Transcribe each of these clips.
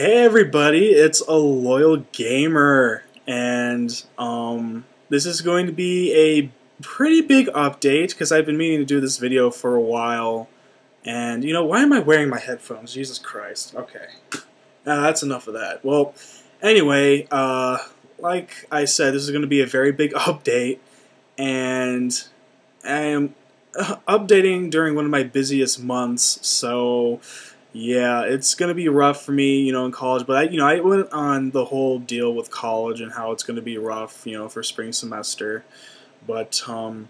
Hey everybody, it's a loyal gamer, and this is going to be a pretty big update because I've been meaning to do this video for a while. And why am I wearing my headphones? Jesus Christ. Okay, that's enough of that. Well, anyway, like I said, this is going to be a very big update, and I am updating during one of my busiest months, so. Yeah, it's gonna be rough for me, in college. But I went on the whole deal with college and how it's gonna be rough, for spring semester. But for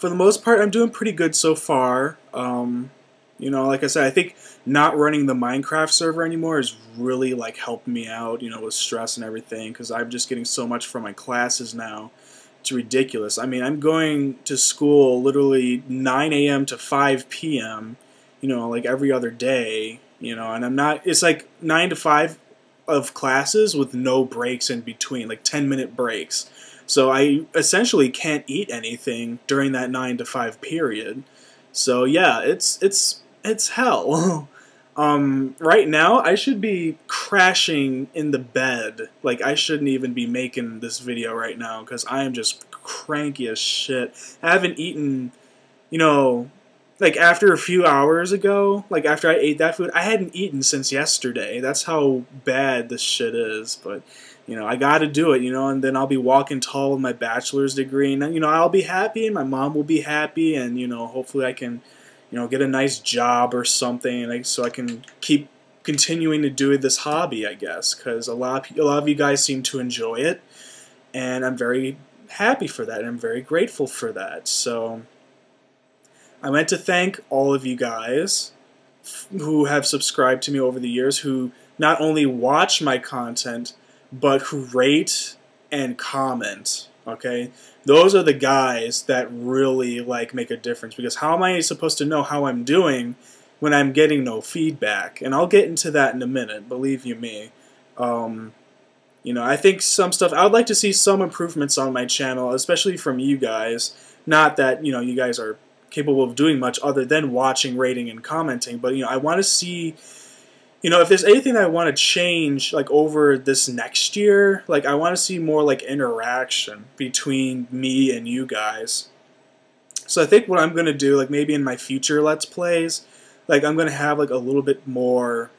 the most part, I'm doing pretty good so far. Like I said, I think not running the Minecraft server anymore is really like helping me out, with stress and everything, because I'm just getting so much from my classes now. It's ridiculous. I mean, I'm going to school literally 9 a.m. to 5 p.m. Like every other day, and I'm not, it's like 9 to 5 of classes with no breaks in between, like 10-minute breaks. So I essentially can't eat anything during that 9 to 5 period. So yeah, it's hell. Right now I should be crashing in the bed. Like I shouldn't even be making this video right now because I am just cranky as shit. I haven't eaten, like after a few hours ago, like after I ate that food, I hadn't eaten since yesterday. That's how bad this shit is. But, I gotta do it, and then I'll be walking tall with my bachelor's degree. And, I'll be happy and my mom will be happy. And, hopefully I can, get a nice job or something. So I can keep continuing to do this hobby, I guess. Because a lot of you guys seem to enjoy it. And I'm very happy for that. And I'm very grateful for that. So I meant to thank all of you guys who have subscribed to me over the years, who not only watch my content, but who rate and comment, okay? Those are the guys that really, make a difference, because how am I supposed to know how I'm doing when I'm getting no feedback? And I'll get into that in a minute, believe you me. I think some stuff, I would like to see some improvements on my channel, especially from you guys. Not that, you guys are capable of doing much other than watching, rating, and commenting. But, I want to see, if there's anything I want to change, over this next year, I want to see more, interaction between me and you guys. So I think what I'm going to do, maybe in my future Let's Plays, I'm going to have, a little bit more,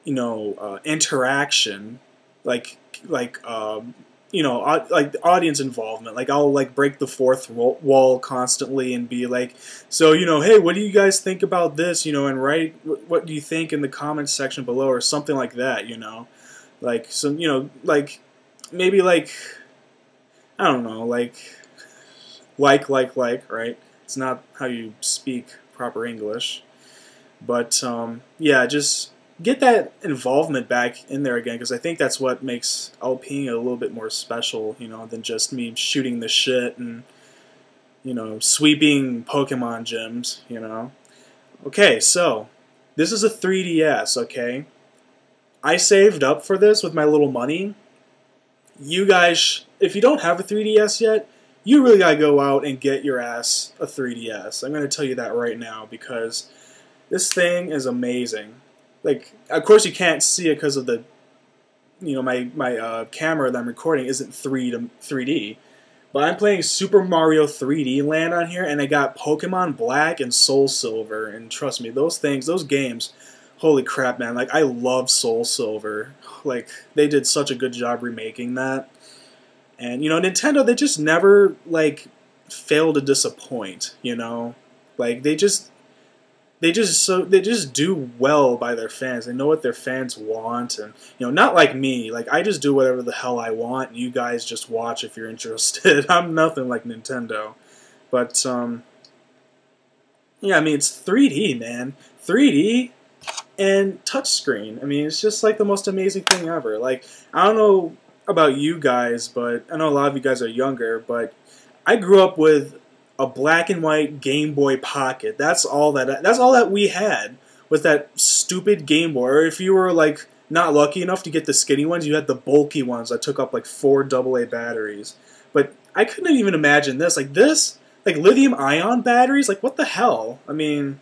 interaction, like audience involvement. I'll break the fourth wall constantly and be like, so hey, what do you guys think about this? And write what do you think in the comments section below, or something like that. Some maybe I don't know, right? It's not how you speak proper English, but yeah, just get that involvement back in there again, because I think that's what makes LPing a little bit more special, than just me shooting the shit and, sweeping Pokemon gyms, Okay, so, this is a 3DS, okay? I saved up for this with my little money. You guys, if you don't have a 3DS yet, you really gotta go out and get your ass a 3DS. I'm gonna tell you that right now, because this thing is amazing. Of course you can't see it because of the, my camera that I'm recording isn't 3D, but I'm playing Super Mario 3D Land on here, and I got Pokemon Black and Soul Silver, and trust me, those games, holy crap, man, I love Soul Silver. They did such a good job remaking that, and, Nintendo, they just never, fail to disappoint, they just do well by their fans. They know what their fans want, and not like me. I just do whatever the hell I want, and you guys just watch if you're interested. I'm nothing like Nintendo, but yeah, I mean, it's 3D, man, 3D and touchscreen. I mean, it's just the most amazing thing ever. I don't know about you guys, but I know a lot of you guys are younger, but I grew up with a black and white Game Boy Pocket. That's all that we had, was that stupid Game Boy. Or if you were not lucky enough to get the skinny ones, you had the bulky ones that took up 4 AA batteries. But I couldn't even imagine this. Lithium ion batteries. What the hell? I mean,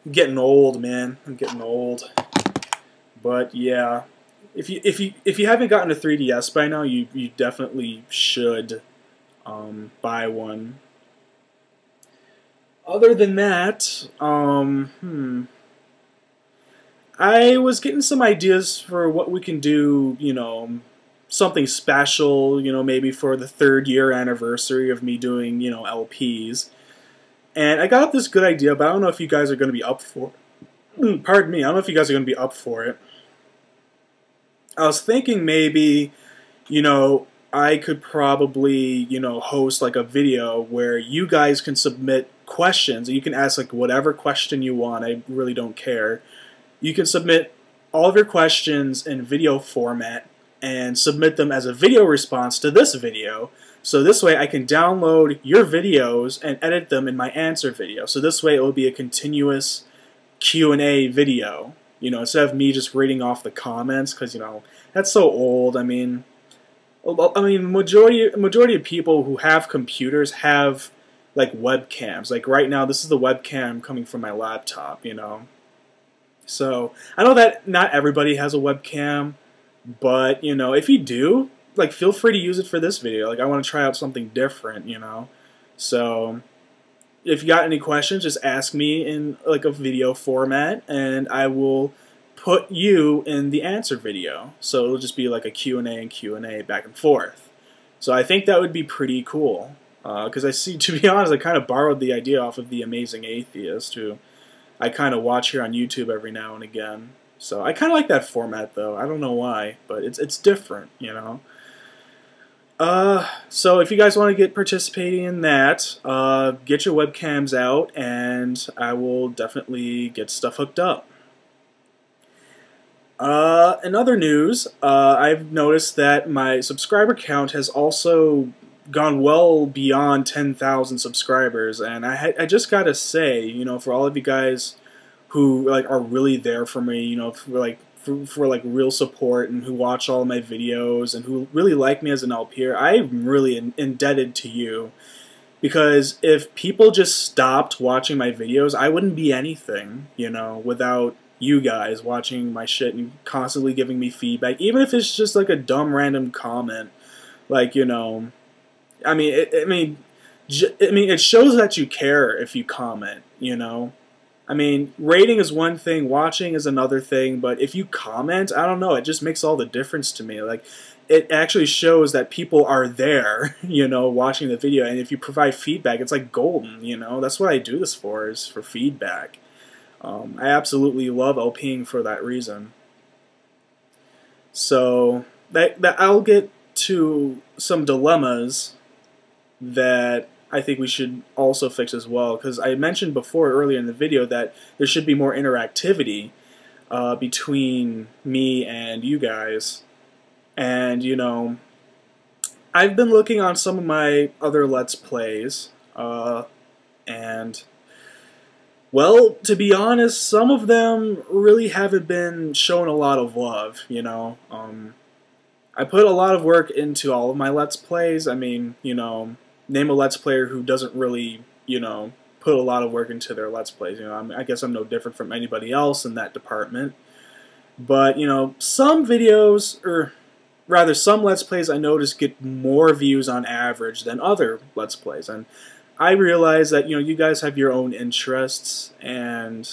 I'm getting old, man. I'm getting old. But yeah, if you haven't gotten a 3DS by now, you definitely should buy one. Other than that, I was getting some ideas for what we can do, something special, maybe for the 3rd-year anniversary of me doing, LPs. And I got up this good idea, but I don't know if you guys are going to be up for it. Pardon me, I don't know if you guys are going to be up for it. I was thinking maybe, I could probably, host like a video where you guys can submit questions. You can ask like whatever question you want. I really don't care. You can submit all of your questions in video format and submit them as a video response to this video. So this way I can download your videos and edit them in my answer video. So this way it will be a continuous Q&A video. Instead of me just reading off the comments, because that's so old. I mean, majority of people who have computers have like webcams. Like right now, this is the webcam coming from my laptop. So I know that not everybody has a webcam, but if you do, like feel free to use it for this video. Like I want to try out something different. So if you got any questions, just ask me in like a video format, and I will put you in the answer video. So it'll just be like a Q&A and Q&A back and forth. So I think that would be pretty cool. Because to be honest, I kind of borrowed the idea off of The Amazing Atheist, who I kind of watch here on YouTube every now and again. So I kind of like that format, though. I don't know why, but it's different, So if you guys want to get participating in that, get your webcams out, and I will definitely get stuff hooked up. In other news, I've noticed that my subscriber count has also gone well beyond 10,000 subscribers, and I just gotta say, for all of you guys who like are really there for me, for like real support, and who watch all of my videos and who really like me as an LPer, I'm really indebted to you. Because if people just stopped watching my videos, I wouldn't be anything, without you guys watching my shit and constantly giving me feedback, even if it's just like a dumb random comment. Like, I mean, it shows that you care if you comment, I mean, rating is one thing, watching is another thing, but if you comment, I don't know, it just makes all the difference to me. Like, it actually shows that people are there, watching the video, and if you provide feedback, it's like golden, That's what I do this for, is for feedback. I absolutely love LPing for that reason. So, that I'll get to some dilemmas that I think we should also fix as well, because I mentioned before earlier in the video that there should be more interactivity between me and you guys. And, I've been looking on some of my other Let's Plays, and, well, to be honest, some of them really haven't been shown a lot of love, I put a lot of work into all of my Let's Plays. I mean, name a Let's Player who doesn't really, put a lot of work into their Let's Plays. I guess I'm no different from anybody else in that department. But, some videos, or rather some Let's Plays I notice get more views on average than other Let's Plays. And I realize that, you guys have your own interests, and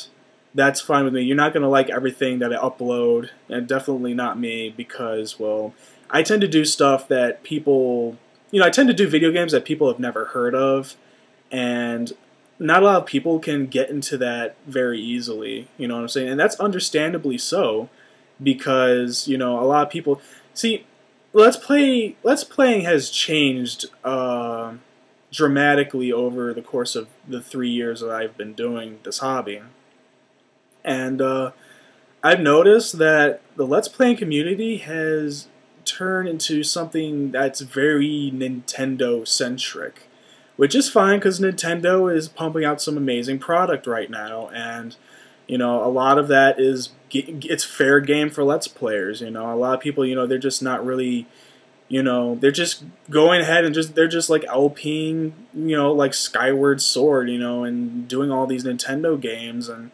that's fine with me. You're not going to like everything that I upload, and definitely not me, because, well, I tend to do stuff that people... I tend to do video games that people have never heard of, and not a lot of people can get into that very easily, you know what I'm saying? And that's understandably so, because, a lot of people... See, Let's Playing has changed dramatically over the course of the 3 years that I've been doing this hobby. And I've noticed that the Let's Playing community has turned into something that's very Nintendo-centric, which is fine because Nintendo is pumping out some amazing product right now, and a lot of that is it's fair game for Let's Players. A lot of people, they're just not really You know, they're just going ahead and they're just like LPing, you know, like Skyward Sword, you know, and doing all these Nintendo games, and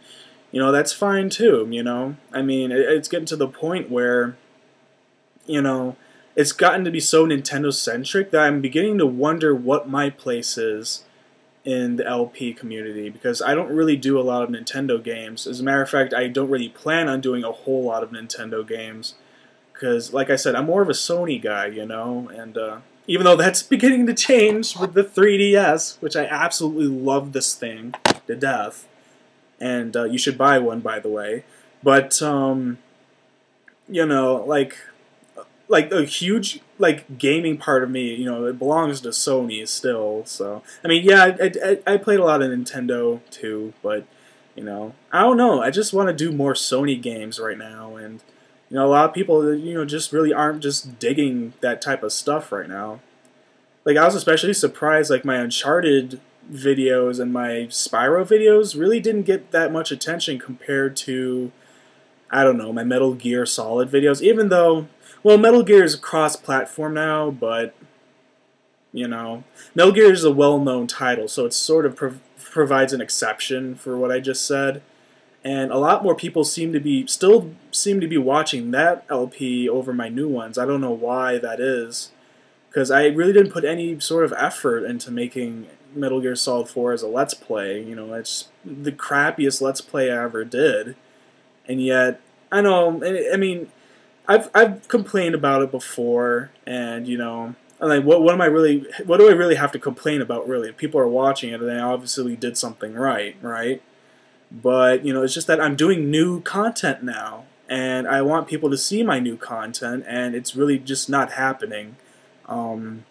you know, that's fine too, you know. I mean, it's getting to the point where, you know, it's gotten to be so Nintendo centric that I'm beginning to wonder what my place is in the LP community, because I don't really do a lot of Nintendo games. As a matter of fact, I don't really plan on doing a whole lot of Nintendo games, because, like I said, I'm more of a Sony guy, you know, and even though that's beginning to change with the 3DS, which I absolutely love this thing to death, and you should buy one, by the way, but, you know, like a huge like gaming part of me, you know, it belongs to Sony still. So I mean, yeah, I played a lot of Nintendo too, but you know, I don't know. I just want to do more Sony games right now, and you know, a lot of people, you know, just really aren't just digging that type of stuff right now. Like I was especially surprised, like my Uncharted videos and my Spyro videos really didn't get that much attention compared to, I don't know, my Metal Gear Solid videos, even though, well, Metal Gear is cross-platform now, but, you know, Metal Gear is a well-known title, so it sort of provides an exception for what I just said. And a lot more people still seem to be watching that LP over my new ones. I don't know why that is, because I really didn't put any sort of effort into making Metal Gear Solid 4 as a Let's Play. You know, it's the crappiest Let's Play I ever did. And yet, I know, I mean, I've complained about it before, and you know, I'm like, what do I really have to complain about, really? If people are watching it, and they obviously did something right, right? But you know, it's just that I'm doing new content now, and I want people to see my new content, and it's really just not happening. Um,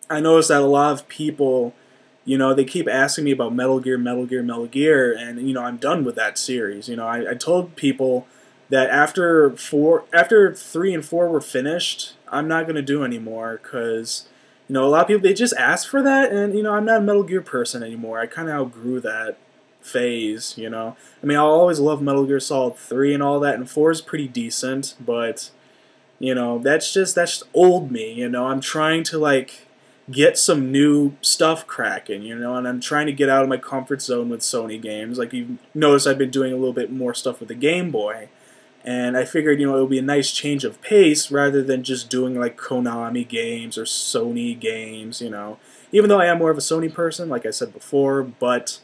I noticed that a lot of people, you know, they keep asking me about Metal Gear, Metal Gear, Metal Gear, and you know, I'm done with that series. You know, I told people that after 3 and 4 were finished, I'm not gonna do anymore, because you know, a lot of people, they just ask for that, and you know, I'm not a Metal Gear person anymore. I kind of outgrew that phase. You know, I mean, I'll always love Metal Gear Solid 3 and all that, and 4 is pretty decent, but you know, that's old me. You know, I'm trying to like get some new stuff cracking, you know, and I'm trying to get out of my comfort zone with Sony games. Like you notice, I've been doing a little bit more stuff with the Game Boy, and I figured, you know, it would be a nice change of pace rather than just doing like Konami games or Sony games, you know. Even though I am more of a Sony person, like I said before, but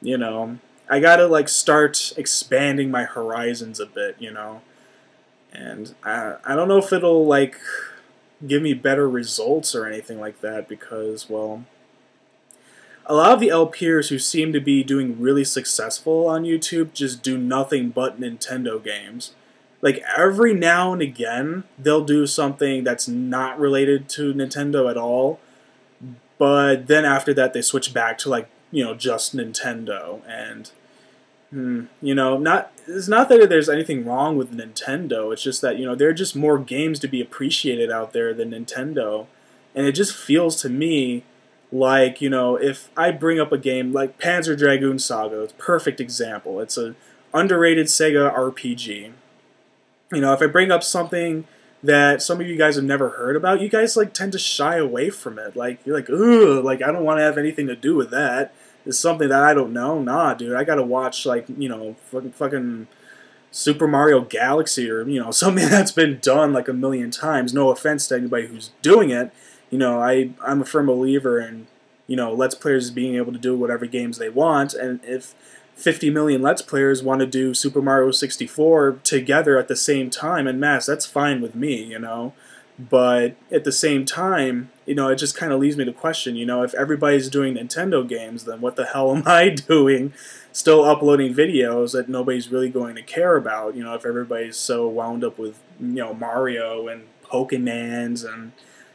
you know, I gotta like start expanding my horizons a bit, you know. And I don't know if it'll like give me better results or anything like that, because, well, a lot of the LPers who seem to be doing really successful on YouTube just do nothing but Nintendo games. Like, every now and again, they'll do something that's not related to Nintendo at all, but then after that, they switch back to, like, you know, just Nintendo, and you know, it's not that there's anything wrong with Nintendo. It's just that, you know, there are just more games to be appreciated out there than Nintendo, and it just feels to me like, you know, if I bring up a game like Panzer Dragoon Saga, it's a perfect example. It's a underrated Sega RPG. You know, if I bring up something that some of you guys have never heard about, you guys like tend to shy away from it. Like you're like, ugh, like I don't want to have anything to do with that. It's something that I don't know. Nah, dude, I gotta watch like, you know, fucking Super Mario Galaxy, or you know, something that's been done like a million times. No offense to anybody who's doing it. You know, I'm a firm believer in, you know, Let's Players being able to do whatever games they want, and if 50 million Let's Players want to do Super Mario 64 together at the same time en masse, that's fine with me, you know. But at the same time, you know, it just kind of leaves me to question, you know, if everybody's doing Nintendo games, then what the hell am I doing still uploading videos that nobody's really going to care about, you know, if everybody's so wound up with, you know, Mario and Pokemans and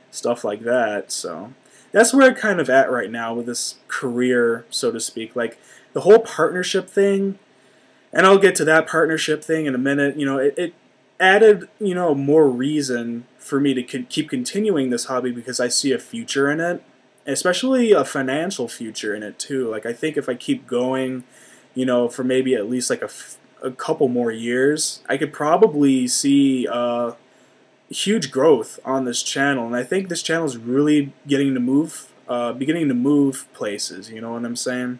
stuff like that. So that's where I'm kind of at right now with this career, so to speak. Like, the whole partnership thing, and I'll get to that partnership thing in a minute, you know, it added, you know, more reason for me to keep continuing this hobby, because I see a future in it, especially a financial future in it too. Like, I think if I keep going, you know, for maybe at least like a couple more years, I could probably see huge growth on this channel, and I think this channel is really beginning to move places. You know what I'm saying?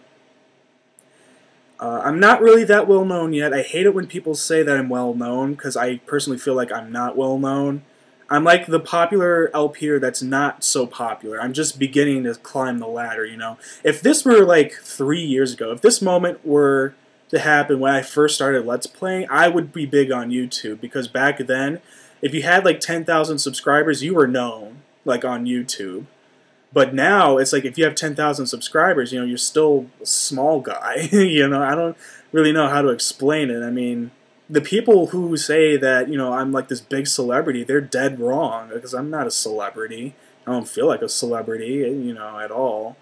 I'm not really that well known yet. I hate it when people say that I'm well known, because I personally feel like I'm not well known. I'm like the popular LPer that's not so popular. I'm just beginning to climb the ladder, you know. If this were like 3 years ago, if this moment were to happen when I first started Let's Playing, I would be big on YouTube, because back then, if you had like 10,000 subscribers, you were known, like on YouTube. But now it's like if you have 10,000 subscribers, you know, you're still a small guy. You know, I don't really know how to explain it. I mean, the people who say that, you know, I'm like this big celebrity, they're dead wrong, because I'm not a celebrity. I don't feel like a celebrity, you know, at all.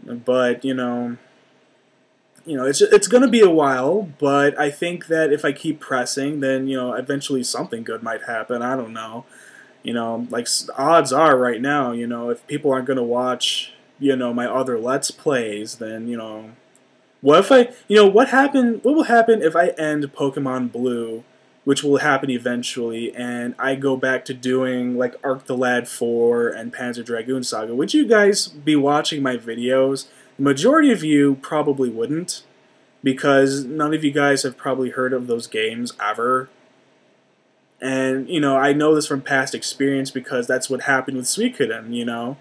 But, it's going to be a while, but I think that if I keep pressing, then, you know, eventually something good might happen. I don't know. You know, like, odds are right now, you know, if people aren't going to watch, you know, my other Let's Plays, then, you know, what if what will happen if I end Pokemon Blue, which will happen eventually, and I go back to doing, like, Arc the Lad 4 and Panzer Dragoon Saga? Would you guys be watching my videos? The majority of you probably wouldn't, because none of you guys have probably heard of those games ever. And, you know, I know this from past experience, because that's what happened with Suikoden, you know?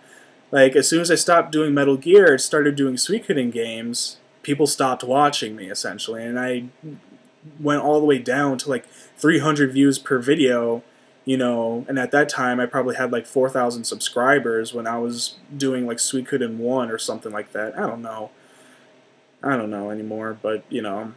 Like, as soon as I stopped doing Metal Gear and started doing Suikoden games, people stopped watching me, essentially. And I went all the way down to, like, 300 views per video, you know? And at that time, I probably had, like, 4,000 subscribers when I was doing, like, Suikoden 1 or something like that. I don't know. I don't know anymore, but, you know,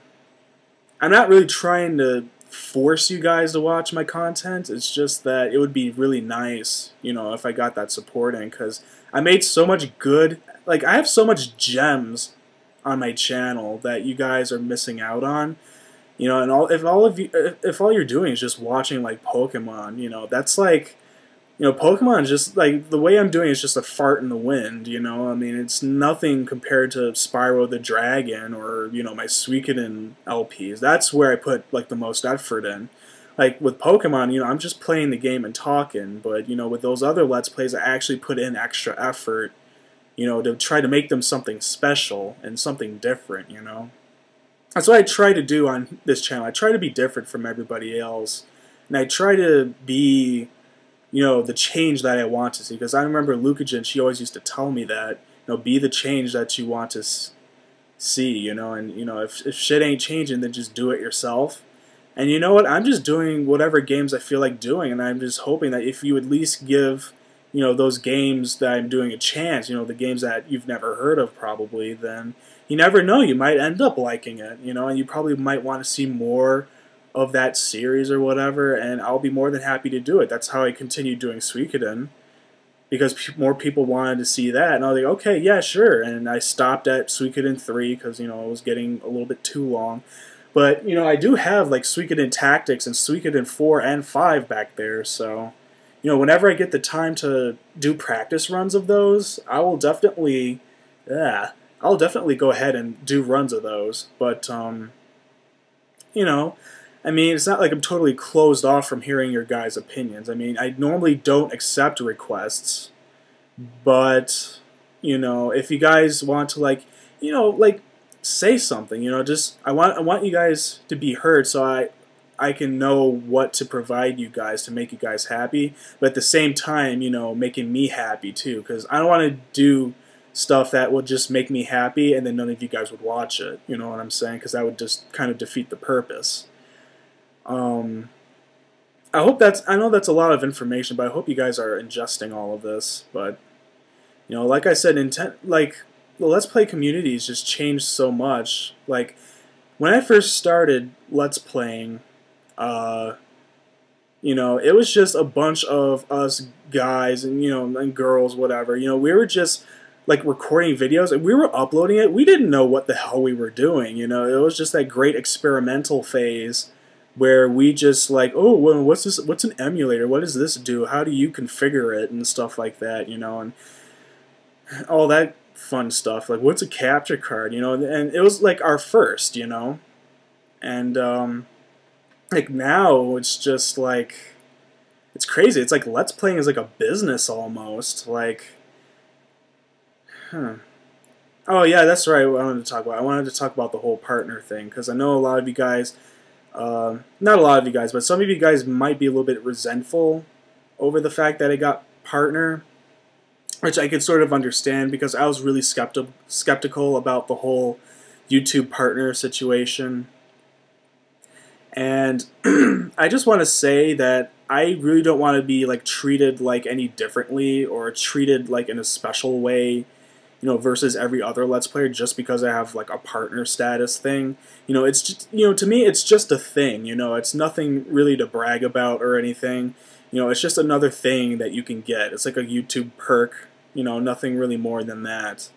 I'm not really trying to force you guys to watch my content. It's just that it would be really nice, you know, if I got that support in, because I made so much good, like, I have so much gems on my channel that you guys are missing out on, you know. And if all you're doing is just watching, like, Pokemon, you know, that's like, you know, Pokemon is just, like, the way I'm doing is just a fart in the wind, you know? I mean, it's nothing compared to Spyro the Dragon or, you know, my Suikoden LPs. That's where I put, like, the most effort in. Like, with Pokemon, you know, I'm just playing the game and talking, but, you know, with those other Let's Plays, I actually put in extra effort, you know, to try to make them something special and something different, you know? That's what I try to do on this channel. I try to be different from everybody else, and I try to be, you know, the change that I want to see. Because I remember Lucagen, she always used to tell me that, you know, be the change that you want to see, you know. And, you know, if shit ain't changing, then just do it yourself. And you know what? I'm just doing whatever games I feel like doing, and I'm just hoping that if you at least give, you know, those games that I'm doing a chance, you know, the games that you've never heard of probably, then you never know, you might end up liking it, you know, and you probably might want to see more of that series or whatever, and I'll be more than happy to do it. That's how I continued doing Suikoden, because more people wanted to see that, and I was like, okay, yeah, sure. And I stopped at Suikoden 3 because, you know, it was getting a little bit too long. But, you know, I do have, like, Suikoden Tactics and Suikoden 4 and 5 back there, so, you know, whenever I get the time to do practice runs of those, I'll definitely go ahead and do runs of those. But, you know, I mean, it's not like I'm totally closed off from hearing your guys' opinions. I mean, I normally don't accept requests, but, you know, if you guys want to, like, you know, like, say something, you know, just, I want you guys to be heard, so I can know what to provide you guys to make you guys happy, but at the same time, you know, making me happy too, because I don't want to do stuff that would just make me happy and then none of you guys would watch it, you know what I'm saying, because that would just kind of defeat the purpose. I know that's a lot of information, but I hope you guys are ingesting all of this. But, you know, like I said, like, the Let's Play community has just changed so much. Like, when I first started Let's Playing, you know, it was just a bunch of us guys and, you know, and girls, whatever. You know, we were just, like, recording videos and we were uploading it. We didn't know what the hell we were doing, you know. It was just that great experimental phase where we just, like, oh, well, what's this? What's an emulator? What does this do? How do you configure it and stuff like that, you know, and all that fun stuff. Like, what's a capture card, you know? And it was like our first, you know, and like now it's just like, it's crazy. It's like Let's Playing is like a business almost. Like, huh. Oh yeah, that's right. What I wanted to talk about. I wanted to talk about the whole partner thing because I know a lot of you guys, not a lot of you guys, but some of you guys might be a little bit resentful over the fact that I got partner, which I could sort of understand because I was really skeptical about the whole YouTube partner situation. And I just want to say that I really don't want to be like treated like any differently or treated like in a special way, versus every other Let's Player just because I have like a partner status thing. It's just, to me, it's just a thing. It's nothing really to brag about or anything. It's just another thing that you can get. It's like a YouTube perk. Nothing really more than that.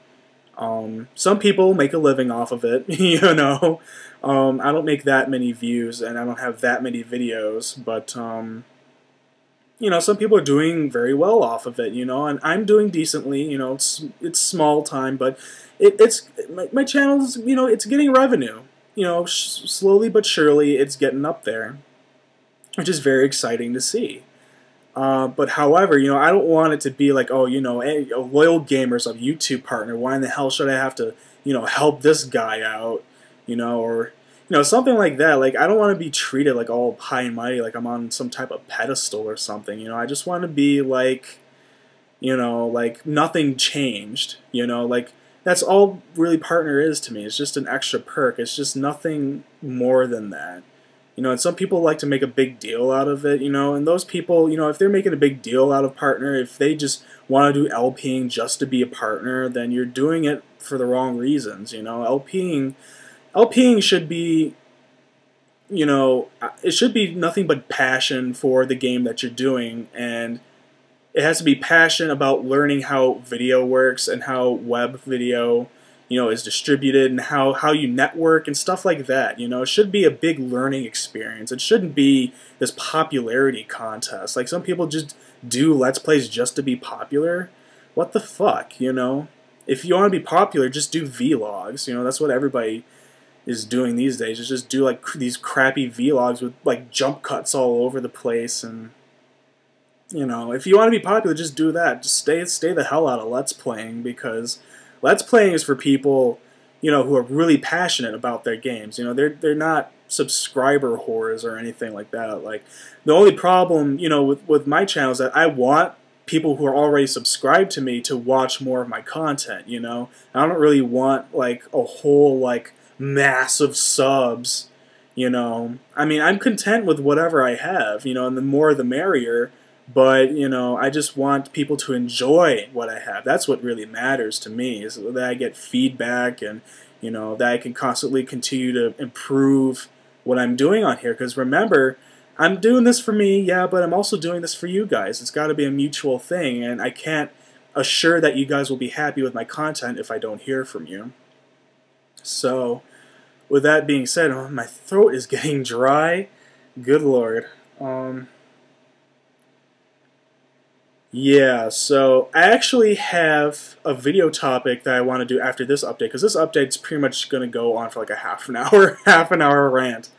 Some people make a living off of it. I don't make that many views and I don't have that many videos, but some people are doing very well off of it, and I'm doing decently. It's small time, but it's my channel's, it's getting revenue. Slowly but surely it's getting up there, which is very exciting to see. But however, I don't want it to be like, oh, hey, a loyal gamer's a YouTube partner. Why in the hell should I have to, help this guy out, or something like that. Like, I don't want to be treated like all high and mighty, like I'm on some type of pedestal or something. I just want to be like, like nothing changed. Like that's all really partner is to me. It's just an extra perk. It's just nothing more than that. And some people like to make a big deal out of it, and those people, if they're making a big deal out of partner, if they just want to do LPing just to be a partner, then you're doing it for the wrong reasons, LPing should be, it should be nothing but passion for the game that you're doing, and it has to be passion about learning how video works and how web video is distributed and how you network and stuff like that. It should be a big learning experience. It shouldn't be this popularity contest. Like some people just do Let's Plays just to be popular. What the fuck, If you want to be popular, just do vlogs. That's what everybody is doing these days. Is just do like these crappy vlogs with like jump cuts all over the place. And if you want to be popular, just do that. Just stay the hell out of Let's Playing, because Let's Playing is for people, who are really passionate about their games. They're not subscriber whores or anything like that. Like the only problem, with my channel is that I want people who are already subscribed to me to watch more of my content. I don't really want like a whole like mass of subs. I mean, I'm content with whatever I have. And the more the merrier. But, I just want people to enjoy what I have. That's what really matters to me, is that I get feedback and, that I can constantly continue to improve what I'm doing on here. Because remember, I'm doing this for me, yeah, but I'm also doing this for you guys. It's got to be a mutual thing, and I can't assure that you guys will be happy with my content if I don't hear from you. So, with that being said, my throat is getting dry. Good Lord. Yeah, so I actually have a video topic that I want to do after this update, because this update's pretty much going to go on for like a half an hour rant.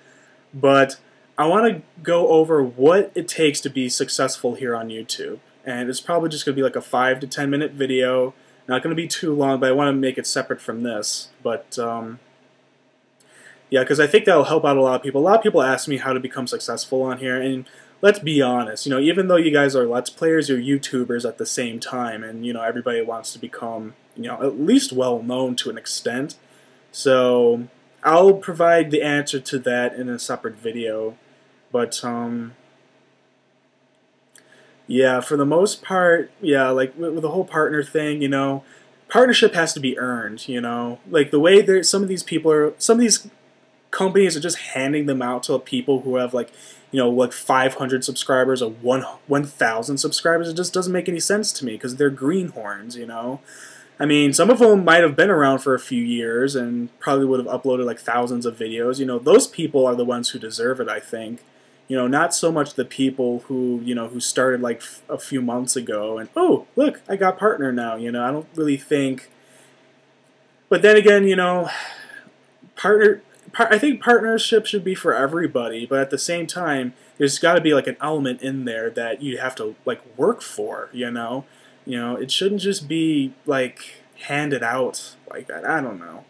But I want to go over what it takes to be successful here on YouTube. And it's probably just going to be like a 5 to 10 minute video. Not going to be too long, but I want to make it separate from this. But, yeah, because I think that'll help out a lot of people. A lot of people ask me how to become successful on here, and let's be honest, even though you guys are Let's Players, you're YouTubers at the same time, and, everybody wants to become, at least well-known to an extent. So, I'll provide the answer to that in a separate video, but, yeah, for the most part, yeah, like, with the whole partner thing, partnership has to be earned, like, the way some of these companies are just handing them out to people who have, like 500 subscribers or 1,000 subscribers. It just doesn't make any sense to me, because they're greenhorns, I mean, some of them might have been around for a few years and probably would have uploaded like thousands of videos. Those people are the ones who deserve it, I think. Not so much the people who, who started like a few months ago and, oh, look, I got partner now, I don't really think. But then again, partner, I think partnership should be for everybody, but at the same time, there's got to be like an element in there that you have to like work for. It shouldn't just be like handed out like that. I don't know,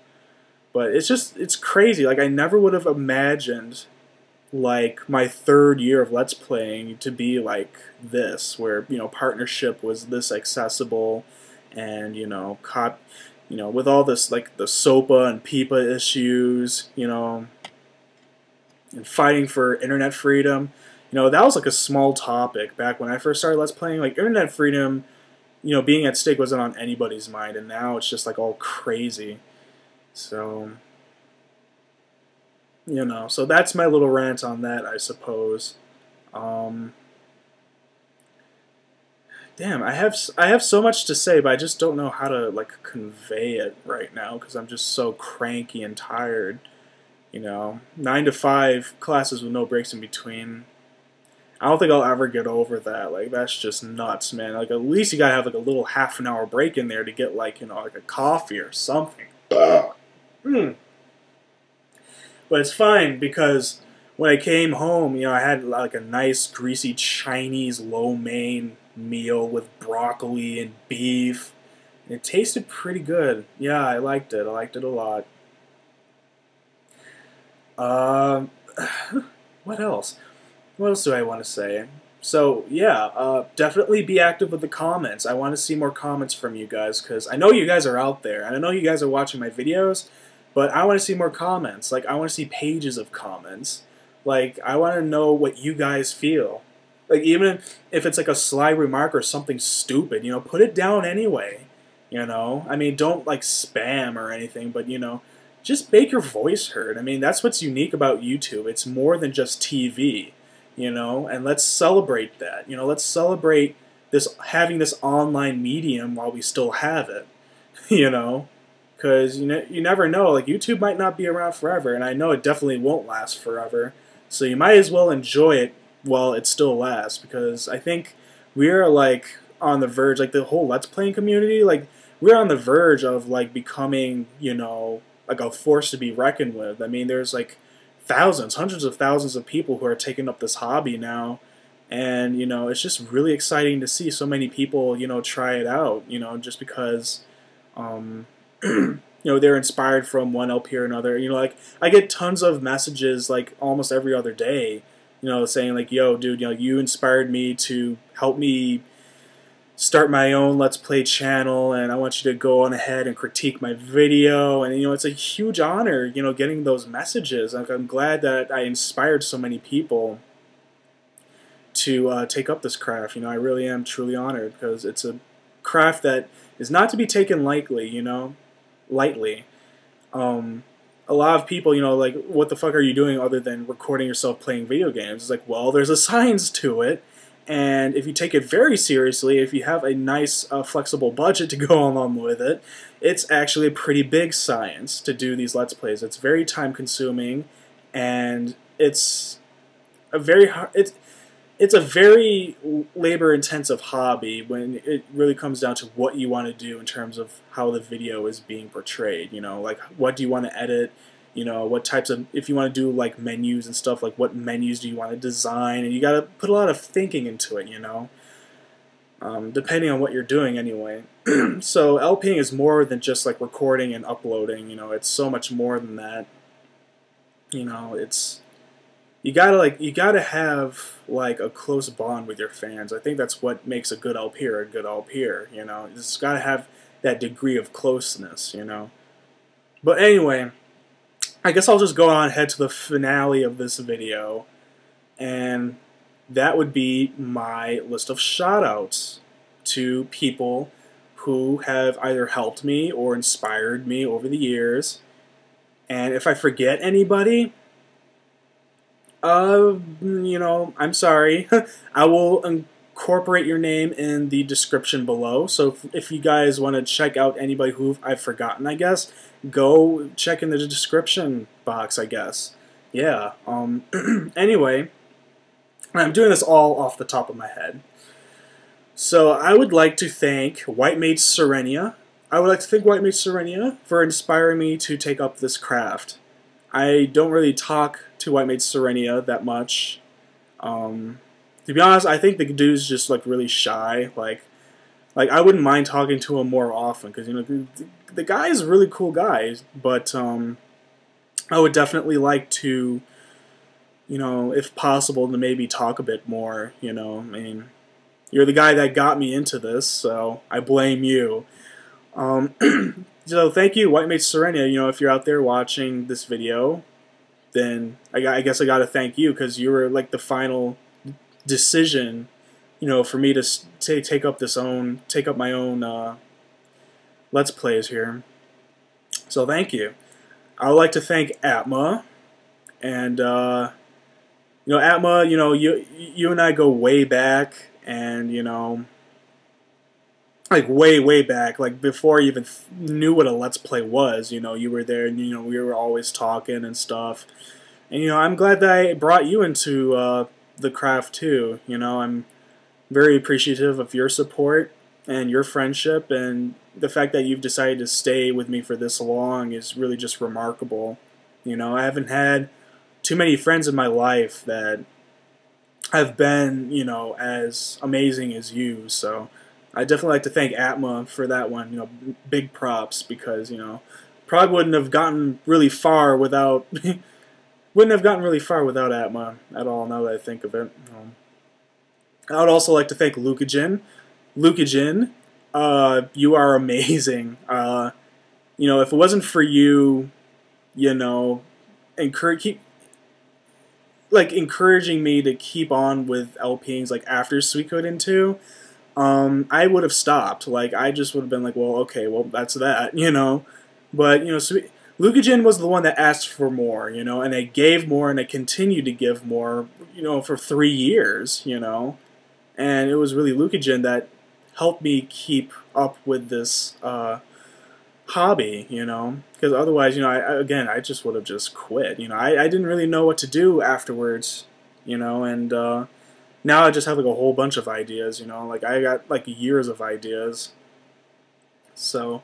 but it's crazy. Like I never would have imagined like my third year of Let's Playing to be like this, where partnership was this accessible, and with all this like the SOPA and PIPA issues, and fighting for internet freedom, that was like a small topic back when I first started Let's Playing. Like internet freedom, being at stake wasn't on anybody's mind, and now it's just like all crazy. So. So that's my little rant on that, I suppose. Damn, I have so much to say, but I just don't know how to like convey it right now because I'm just so cranky and tired. 9 to 5 classes with no breaks in between. I don't think I'll ever get over that. Like that's just nuts, man. Like at least you gotta have like a little half an hour break in there to get like like a coffee or something. But it's fine because when I came home, I had like a nice greasy Chinese lo mein meal with broccoli and beef. And it tasted pretty good. Yeah, I liked it. I liked it a lot. What else? What else do I want to say? So, yeah, definitely be active with the comments. I want to see more comments from you guys because I know you guys are out there. And I know you guys are watching my videos. But I want to see more comments. Like, I want to see pages of comments. Like, I want to know what you guys feel. Like, even if it's like a sly remark or something stupid, put it down anyway. I mean, don't like spam or anything, but just make your voice heard. I mean, that's what's unique about YouTube. It's more than just TV, and let's celebrate that. Let's celebrate having this online medium while we still have it, Because you never know, like YouTube might not be around forever, and I know it definitely won't last forever. So you might as well enjoy it while it still lasts, because I think we're like on the verge, like the whole Let's Playing community, like we're on the verge of like becoming, like a force to be reckoned with. I mean, there's like thousands, hundreds of thousands of people who are taking up this hobby now, and it's just really exciting to see so many people, try it out, just because. They're inspired from one LP or another. Like I get tons of messages like almost every other day, saying like, "Yo, dude, you inspired me to help me start my own Let's Play channel, and I want you to go on ahead and critique my video." And it's a huge honor, getting those messages. Like I'm glad that I inspired so many people to take up this craft. I really am truly honored because it's a craft that is not to be taken lightly. Lightly. A lot of people, like, what the fuck are you doing other than recording yourself playing video games? It's like, well, there's a science to it, and if you take it very seriously, if you have a nice, flexible budget to go along with it, it's actually a pretty big science to do these Let's Plays. It's very time-consuming, and it's a very hard... It's a very labor-intensive hobby when it really comes down to what you want to do in terms of how the video is being portrayed. Like what do you want to edit? What types of, if you want to do like menus and stuff, like what menus do you want to design? And you got to put a lot of thinking into it. Depending on what you're doing anyway. So LPing is more than just like recording and uploading. It's so much more than that. It's you gotta have like a close bond with your fans. I think that's what makes a good LPer a good LPer. It's gotta have that degree of closeness. But anyway, I guess I'll just go on ahead to the finale of this video, and that would be my list of shoutouts to people who have either helped me or inspired me over the years. And if I forget anybody, I'm sorry. I will incorporate your name in the description below. So if you guys want to check out anybody who I've forgotten, I guess, go check in the description box, I guess. Yeah. Anyway, I'm doing this all off the top of my head. So I would like to thank White Mage Serenia. I would like to thank White Mage Serenia for inspiring me to take up this craft. I don't really talk to White Mage Serenia that much. To be honest, I think the dude's just like really shy. Like I wouldn't mind talking to him more often because, you know, the guy is a really cool guy. But I would definitely like to, you know, if possible, to maybe talk a bit more. You know, I mean, you're the guy that got me into this, so I blame you. Um, so thank you, White Mage Serenia. You know, if you're out there watching this video, then I guess I got to thank you because you were like the final decision, you know, for me to take up my own Let's Plays here. So thank you. I would like to thank Atma, and you know, Atma, you know, you and I go way back, and you know, like way back, like before I even knew what a Let's Play was. You know, you were there, and you know, we were always talking and stuff. And you know, I'm glad that I brought you into the craft too. You know, I'm very appreciative of your support and your friendship, and the fact that you've decided to stay with me for this long is really just remarkable. You know, I haven't had too many friends in my life that have been, you know, as amazing as you, so I definitely like to thank Atma for that one. You know, big props, because, you know, probably wouldn't have gotten really far without Atma at all, now that I think of it. I would also like to thank Lucajin. Lucajin, you are amazing. You know, if it wasn't for you, you know, encouraging me to keep on with LPings like after Suikoden 2, I would have stopped. Like, I just would have been like, well, okay, well, that's that, you know. But, you know, Lucajin was the one that asked for more, you know, and I gave more, and I continued to give more, you know, for 3 years, you know. And it was really Lucajin that helped me keep up with this hobby, you know, because otherwise, you know, I just would have just quit. You know, I didn't really know what to do afterwards, you know, and now I just have like a whole bunch of ideas, you know, like I got like years of ideas. So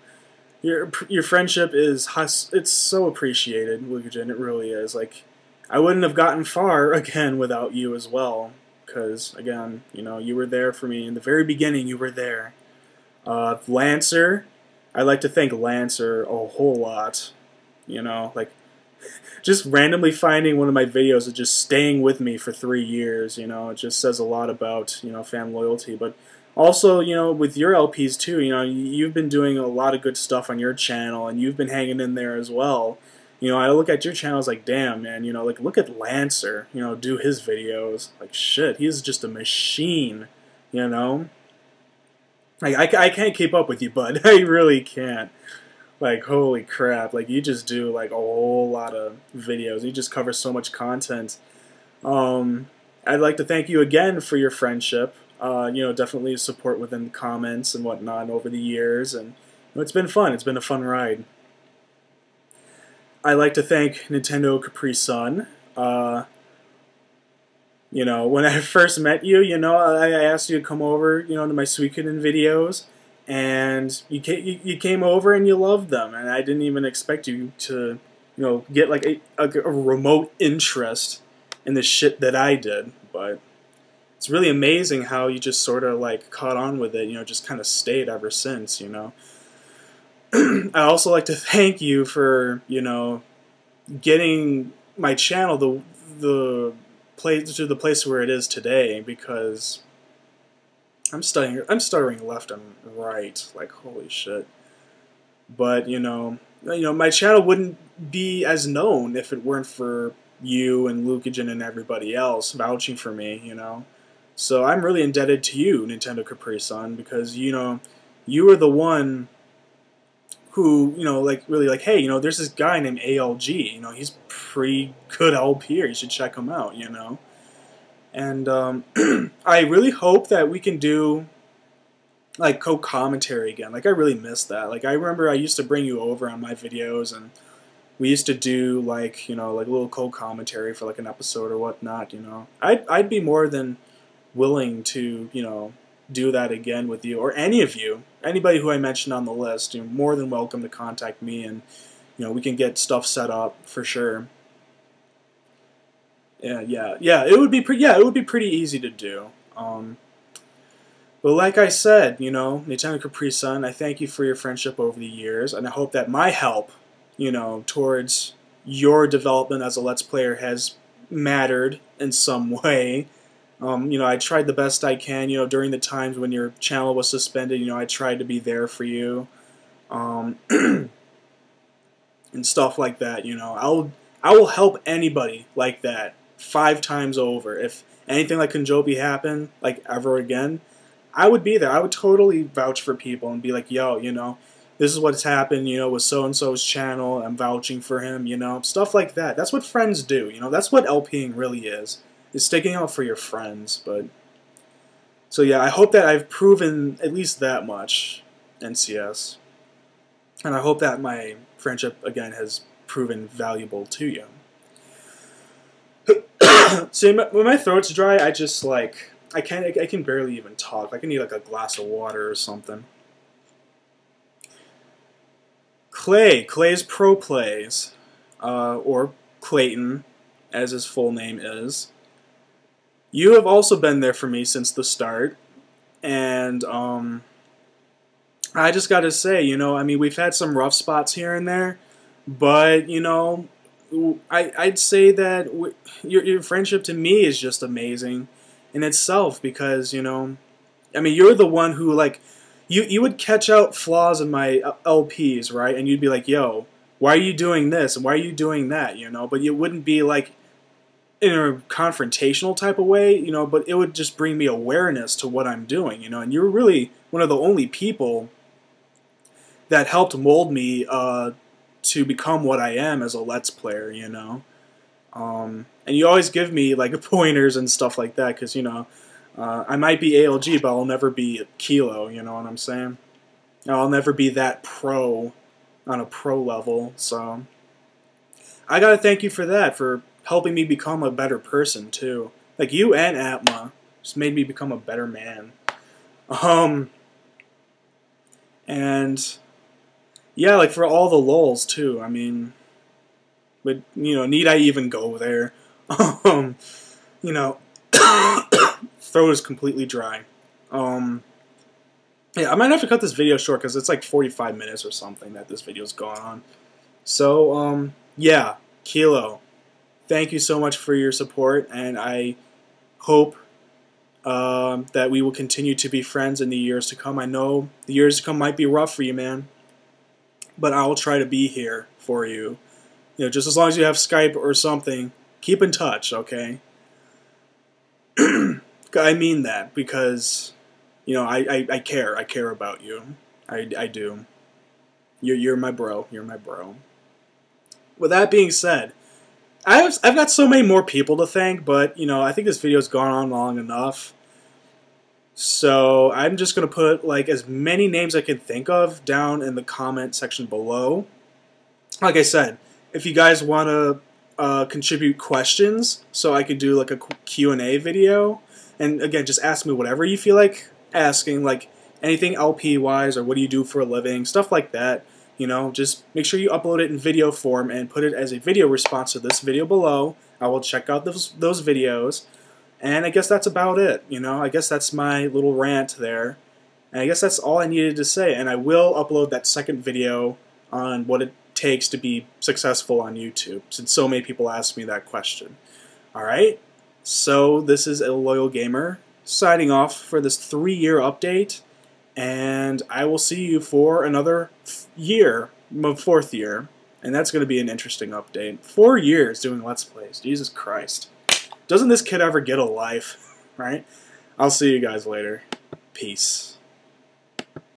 your friendship is, it's so appreciated, Lucajin. It really is. Like, I wouldn't have gotten far again without you as well, because again, you know, you were there for me in the very beginning. You were there. Lancer, I'd like to thank Lancer a whole lot. You know, like, just randomly finding one of my videos and just staying with me for 3 years, you know, it just says a lot about, you know, fan loyalty. But also, you know, with your LPs too, you know, you've been doing a lot of good stuff on your channel, and you've been hanging in there as well. You know, I look at your channel, it's like, damn, man, you know, like, look at Lancer, you know, do his videos. Like, shit, he's just a machine, you know? Like, I can't keep up with you, bud. I really can't. Like, holy crap. Like, you just do, like, a whole lot of videos. You just cover so much content. I'd like to thank you again for your friendship. You know, definitely support within the comments and whatnot over the years. And you know, it's been fun. It's been a fun ride. I'd like to thank Nintendo Capri Sun. You know, when I first met you, you know, I asked you to come over, you know, to my Suikoden videos, and you came over and you loved them, and I didn't even expect you to, you know, get like a remote interest in the shit that I did. But it's really amazing how you just sort of like caught on with it, you know, just kind of stayed ever since, you know. I also like to thank you for, you know, getting my channel the place to the place where it is today, because I'm stuttering left and right, like, holy shit. But you know, my channel wouldn't be as known if it weren't for you and Lucajin and everybody else vouching for me, you know. So I'm really indebted to you, Nintendo Capri Sun, because, you know, you were the one who, you know, like, really like, hey, you know, there's this guy named ALG, you know, he's pretty good LP here, you should check him out, you know. And I really hope that we can do, like, co-commentary again. Like, I really miss that. Like, I remember I used to bring you over on my videos, and we used to do, like, you know, like, a little co-commentary for, like, an episode or whatnot, you know. I'd be more than willing to, you know, do that again with you, or any of you. Anybody who I mentioned on the list, you're more than welcome to contact me, and, you know, we can get stuff set up for sure. yeah. It would be it would be pretty easy to do. But like I said, you know, Nintendo Capri Sun, I thank you for your friendship over the years, and I hope that my help, you know, towards your development as a Let's Player has mattered in some way. You know, I tried the best I can, you know, during the times when your channel was suspended, you know, I tried to be there for you. And stuff like that, you know. I will help anybody like that 5 times over. If anything like Konjobi happened, like ever again, I would be there. I would totally vouch for people and be like, yo, you know, this is what's happened, you know, with so-and-so's channel. I'm vouching for him, you know, stuff like that. That's what friends do, you know. That's what LPing really is sticking out for your friends. But so yeah, I hope that I've proven at least that much, NCS. And I hope that my friendship, again, has proven valuable to you. See, when my throat's dry, I just, like, I can barely even talk. Like, I need, like, a glass of water or something. Clay's Pro Plays, or Clayton, as his full name is. You have also been there for me since the start, and, I just gotta say, you know, I mean, we've had some rough spots here and there, but, you know, I'd say that your friendship to me is just amazing in itself because, you know, I mean, you're the one who, like, you would catch out flaws in my LPs, right? And you'd be like, yo, why are you doing this? And why are you doing that, you know? But it wouldn't be, like, in a confrontational type of way, you know, but it would just bring me awareness to what I'm doing, you know? And you're really one of the only people that helped mold me to become what I am as a Let's Player, you know. And you always give me like pointers and stuff like that, because, you know, I might be ALG, but I'll never be Kilo, you know what I'm saying? I'll never be that pro on a pro level, so I gotta thank you for that, for helping me become a better person, too. Like, you and Atma just made me become a better man. And yeah, like, for all the lulz, too, I mean, but, you know, need I even go there? You know, throat is completely dry. Yeah, I might have to cut this video short, because it's like 45 minutes or something that this video's gone on. So, yeah, Kilo, thank you so much for your support, and I hope that we will continue to be friends in the years to come. I know the years to come might be rough for you, man, but I will try to be here for you. You know, just as long as you have Skype or something, keep in touch, okay? I mean that, because, you know, I care. I care about you. I do. You're my bro. You're my bro. With that being said, I've got so many more people to thank, but, you know, I think this video's gone on long enough. So I'm just going to put, like, as many names I can think of down in the comment section below. Like I said, if you guys want to contribute questions so I could do, like, a Q&A video, and, again, just ask me whatever you feel like asking, like, anything LP-wise, or what do you do for a living, stuff like that. You know, just make sure you upload it in video form and put it as a video response to this video below. I will check out those videos. And I guess that's about it, you know. I guess that's my little rant there. And I guess that's all I needed to say. And I will upload that second video on what it takes to be successful on YouTube, since so many people ask me that question. Alright, so this is a Loyal Gamer signing off for this 3-year update. And I will see you for another year, my 4th year. And that's going to be an interesting update. 4 years doing Let's Plays. Jesus Christ. Doesn't this kid ever get a life? Right? I'll see you guys later. Peace.